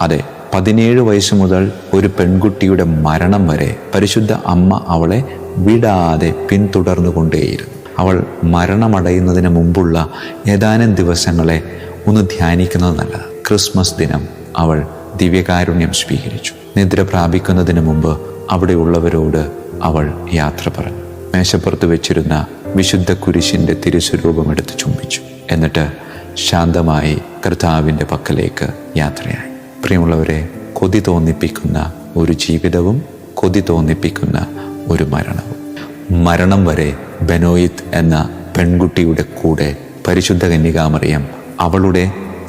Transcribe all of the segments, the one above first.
അതെ, 17 വയസ്സ് മുതൽ ഒരു പെൺകുട്ടിയുടെ മരണം വരെ പരിശുദ്ധ അമ്മ അവളെ വിടാതെ പിന്തുടർന്നുകൊണ്ടേയിരുന്നു. അവൾ മരണമടയുന്നതിന് മുമ്പുള്ള ഏതാനും ദിവസങ്ങളെ ഒന്ന് ധ്യാനിക്കുന്നത് നല്ലത്. ക്രിസ്മസ് ദിനം അവൾ ദിവ്യകാരുണ്യം സ്വീകരിച്ചു. നിദ്ര പ്രാപിക്കുന്നതിന് മുമ്പ് അവിടെയുള്ളവരോട് അവൾ യാത്ര പറഞ്ഞു. മേശപ്പുറത്ത് വെച്ചിരുന്ന വിശുദ്ധ കുരിശിൻ്റെ തിരുസ്വരൂപം എടുത്ത് ചുംബിച്ചു. എന്നിട്ട് ശാന്തമായി കർത്താവിൻ്റെ പക്കലേക്ക് യാത്രയായി. പ്രിയമുള്ളവരെ, കൊതി തോന്നിപ്പിക്കുന്ന ഒരു ജീവിതവും കൊതി തോന്നിപ്പിക്കുന്ന ഒരു മരണവും. മരണം വരെ ബെനോയിത്ത് എന്ന പെൺകുട്ടിയുടെ കൂടെ പരിശുദ്ധ കന്യകാമറിയം അവളുടെ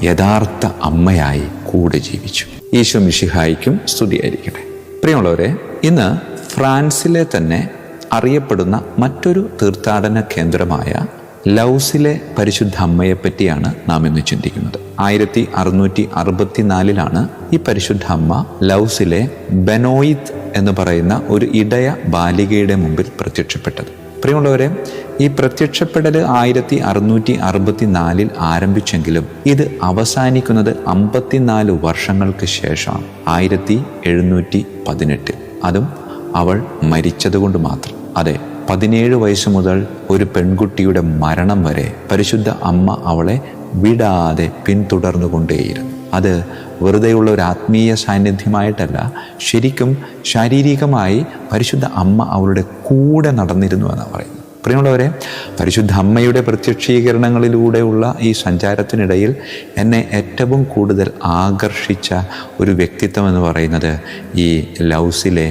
യഥാർത്ഥ അമ്മയായി കൂടെ ജീവിച്ചു. ഈശോ മിശിഹായ്ക്കും സ്തുതിയായിരിക്കട്ടെ. പ്രിയമുള്ളവരെ, ഇന്ന് ഫ്രാൻസിലെ തന്നെ അറിയപ്പെടുന്ന മറ്റൊരു തീർത്ഥാടന കേന്ദ്രമായ ലൗസിലെ പരിശുദ്ധ അമ്മയെപ്പറ്റിയാണ് നാം ഇന്ന് ചിന്തിക്കുന്നത്. 1664 ഈ പരിശുദ്ധ അമ്മ ലൗസിലെ ബെനോയിത്ത് എന്ന് പറയുന്ന ഒരു ഇടയ ബാലികയുടെ മുമ്പിൽ പ്രത്യക്ഷപ്പെട്ടത്. പ്രിയമുള്ളവരെ, ഈ പ്രത്യക്ഷപ്പെടൽ 1664 ആരംഭിച്ചെങ്കിലും ഇത് അവസാനിക്കുന്നത് 54 വർഷങ്ങൾക്ക് ശേഷം 1718, അതും അവൾ മരിച്ചതുകൊണ്ട് മാത്രം. അതെ, 17 വയസ്സ് മുതൽ ഒരു പെൺകുട്ടിയുടെ മരണം വരെ പരിശുദ്ധ അമ്മ അവളെ വിടാതെ പിന്തുടർന്നുകൊണ്ടേയിരുന്നു. അത് വെറുതെയുള്ള ഒരു ആത്മീയ സാന്നിധ്യമായിട്ടല്ല, ശരിക്കും ശാരീരികമായി പരിശുദ്ധ അമ്മ അവളുടെ കൂടെ നടന്നിരുന്നു എന്നാണ് പറയുന്നത്. പ്രിയമുള്ളവരെ, പരിശുദ്ധ അമ്മയുടെ പ്രത്യക്ഷീകരണങ്ങളിലൂടെയുള്ള ഈ സഞ്ചാരത്തിനിടയിൽ എന്നെ ഏറ്റവും കൂടുതൽ ആകർഷിച്ച ഒരു വ്യക്തിത്വം എന്ന് പറയുന്നത് ഈ ലൗസിലെ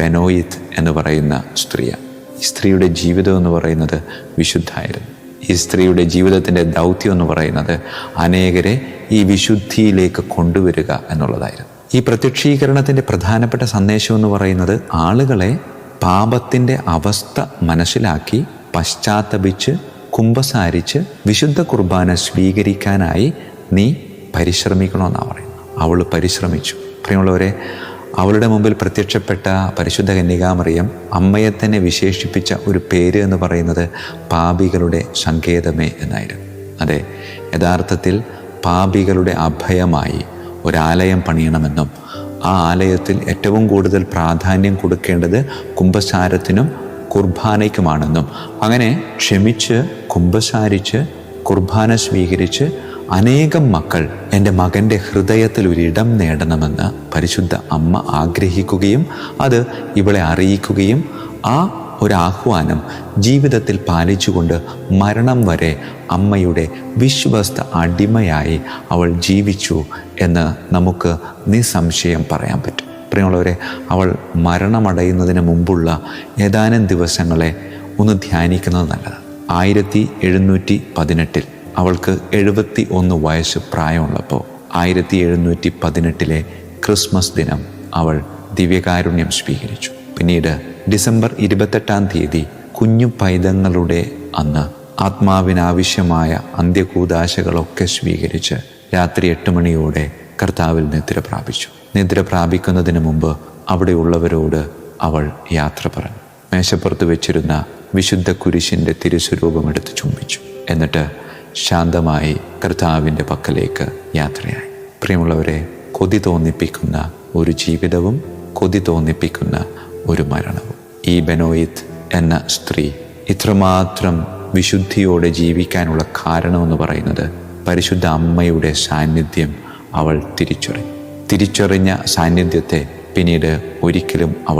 ബെനോയിത്ത് എന്ന് പറയുന്ന സ്ത്രീയാണ്. ഈ സ്ത്രീയുടെ ജീവിതം എന്ന് പറയുന്നത് വിശുദ്ധായിരുന്നു. ഈ സ്ത്രീയുടെ ജീവിതത്തിൻ്റെ ദൗത്യം എന്ന് പറയുന്നത് അനേകരെ ഈ വിശുദ്ധിയിലേക്ക് കൊണ്ടുവരിക എന്നുള്ളതായിരുന്നു. ഈ പ്രത്യക്ഷീകരണത്തിൻ്റെ പ്രധാനപ്പെട്ട സന്ദേശം എന്ന് പറയുന്നത് ആളുകളെ പാപത്തിൻ്റെ അവസ്ഥ മനസ്സിലാക്കി പശ്ചാത്തപിച്ച് കുമ്പസാരിച്ച് വിശുദ്ധ കുർബാന സ്വീകരിക്കാനായി നീ പരിശ്രമിക്കണമെന്നാണ് പറയുന്നത്. അവൾ പരിശ്രമിച്ചു. പ്രിയമുള്ളവരെ, അവളുടെ മുമ്പിൽ പ്രത്യക്ഷപ്പെട്ട പരിശുദ്ധ കന്യകാമറിയം അമ്മയെ തന്നെ വിശേഷിപ്പിച്ച ഒരു പേര് എന്ന് പറയുന്നത് പാപികളുടെ സങ്കേതമേ എന്നായിരുന്നു. അതെ, യഥാർത്ഥത്തിൽ പാപികളുടെ അഭയമായി ഒരാലയം പണിയണമെന്നും ആ ആലയത്തിൽ ഏറ്റവും കൂടുതൽ പ്രാധാന്യം കൊടുക്കേണ്ടത് കുമ്പസാരത്തിനും കുർബാനയ്ക്കുമാണെന്നും അങ്ങനെ ക്ഷമിച്ച് കുമ്പസാരിച്ച് കുർബാന സ്വീകരിച്ച് അനേകം മക്കൾ എൻ്റെ മകൻ്റെ ഹൃദയത്തിൽ ഒരിടം നേടണമെന്ന് പരിശുദ്ധ അമ്മ ആഗ്രഹിക്കുകയും അത് ഇവളെ അറിയിക്കുകയും ആ ഒരാഹ്വാനം ജീവിതത്തിൽ പാലിച്ചുകൊണ്ട് മരണം വരെ അമ്മയുടെ വിശ്വസ്ത അടിമയായി അവൾ ജീവിച്ചു എന്ന് നമുക്ക് നിസ്സംശയം പറയാൻ പറ്റും. പ്രിയമുള്ളവരെ, അവൾ മരണമടയുന്നതിന് മുമ്പുള്ള ഏതാനും ദിവസങ്ങളെ ഒന്ന് ധ്യാനിക്കുന്നത് നല്ലതാണ്. 1718 അവൾക്ക് 71 വയസ്സ് പ്രായമുള്ളപ്പോൾ 1718 ക്രിസ്മസ് ദിനം അവൾ ദിവ്യകാരുണ്യം സ്വീകരിച്ചു. പിന്നീട് ഡിസംബർ 28 കുഞ്ഞു പൈതങ്ങളുടെ അന്ന് ആത്മാവിനാവശ്യമായ അന്ത്യകൂദാശകളൊക്കെ സ്വീകരിച്ച് രാത്രി 8 മണിയോടെ കർത്താവിൽ നിദ്ര പ്രാപിച്ചു. നിദ്ര പ്രാപിക്കുന്നതിന് മുമ്പ് അവിടെയുള്ളവരോട് അവൾ യാത്ര പറഞ്ഞു. മേശപ്പുറത്ത് വെച്ചിരുന്ന വിശുദ്ധ കുരിശിൻ്റെ തിരുസ്വരൂപം എടുത്ത് ചുംബിച്ചു. എന്നിട്ട് ശാന്തമായി കർത്താവിൻ്റെ പക്കലേക്ക് യാത്രയായി. പ്രിയമുള്ളവരെ, കൊതി തോന്നിപ്പിക്കുന്ന ഒരു ജീവിതവും കൊതി തോന്നിപ്പിക്കുന്ന ഒരു മരണവും. ഈ ബെനോയിത്ത് എന്ന സ്ത്രീ ഇത്രമാത്രം വിശുദ്ധിയോടെ ജീവിക്കാനുള്ള കാരണമെന്ന് പറയുന്നത് പരിശുദ്ധ അമ്മയുടെ സാന്നിധ്യം അവൾ തിരിച്ചറിഞ്ഞ സാന്നിധ്യത്തെ പിന്നീട് ഒരിക്കലും അവൾ